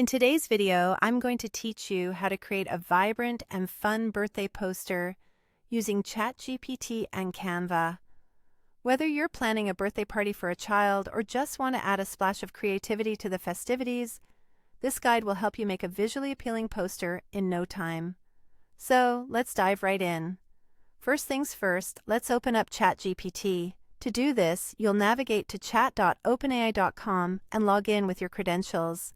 In today's video, I'm going to teach you how to create a vibrant and fun birthday poster using ChatGPT and Canva. Whether you're planning a birthday party for a child or just want to add a splash of creativity to the festivities, this guide will help you make a visually appealing poster in no time. So let's dive right in. First things first, let's open up ChatGPT. To do this, you'll navigate to chat.openai.com and log in with your credentials.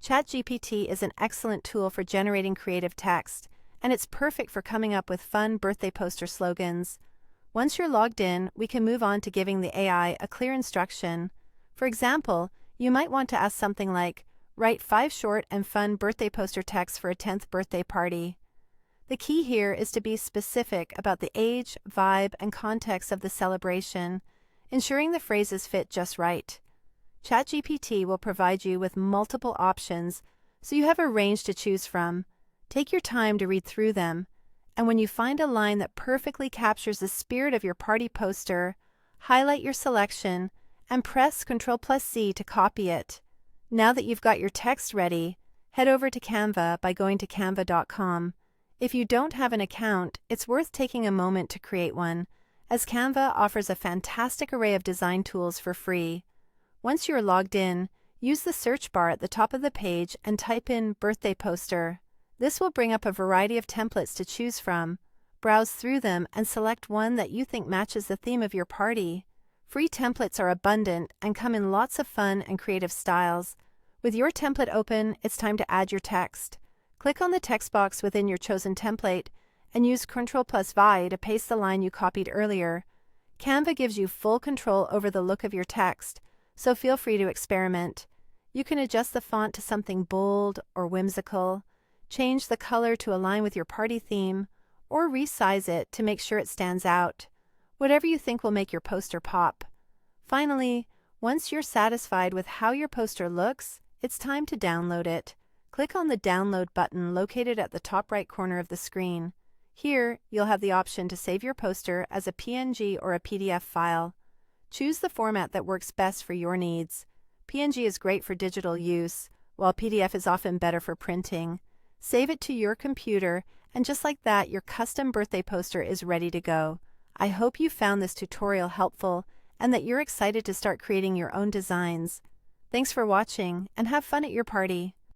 ChatGPT is an excellent tool for generating creative text, and it's perfect for coming up with fun birthday poster slogans. Once you're logged in, we can move on to giving the AI a clear instruction. For example, you might want to ask something like, write 5 short and fun birthday poster texts for a 10th birthday party. The key here is to be specific about the age, vibe, and context of the celebration, ensuring the phrases fit just right. ChatGPT will provide you with multiple options, so you have a range to choose from. Take your time to read through them, and when you find a line that perfectly captures the spirit of your party poster, highlight your selection and press Ctrl+C to copy it. Now that you've got your text ready, head over to Canva by going to canva.com. If you don't have an account, it's worth taking a moment to create one, as Canva offers a fantastic array of design tools for free. Once you're logged in, use the search bar at the top of the page and type in birthday poster. This will bring up a variety of templates to choose from. Browse through them and select one that you think matches the theme of your party. Free templates are abundant and come in lots of fun and creative styles. With your template open, it's time to add your text. Click on the text box within your chosen template and use Ctrl+V to paste the line you copied earlier. Canva gives you full control over the look of your text, so feel free to experiment. You can adjust the font to something bold or whimsical, change the color to align with your party theme, or resize it to make sure it stands out. Whatever you think will make your poster pop. Finally, once you're satisfied with how your poster looks, it's time to download it. Click on the Download button located at the top right corner of the screen. Here, you'll have the option to save your poster as a PNG or a PDF file. Choose the format that works best for your needs. PNG is great for digital use, while PDF is often better for printing. Save it to your computer, and just like that, your custom birthday poster is ready to go. I hope you found this tutorial helpful and that you're excited to start creating your own designs. Thanks for watching, and have fun at your party.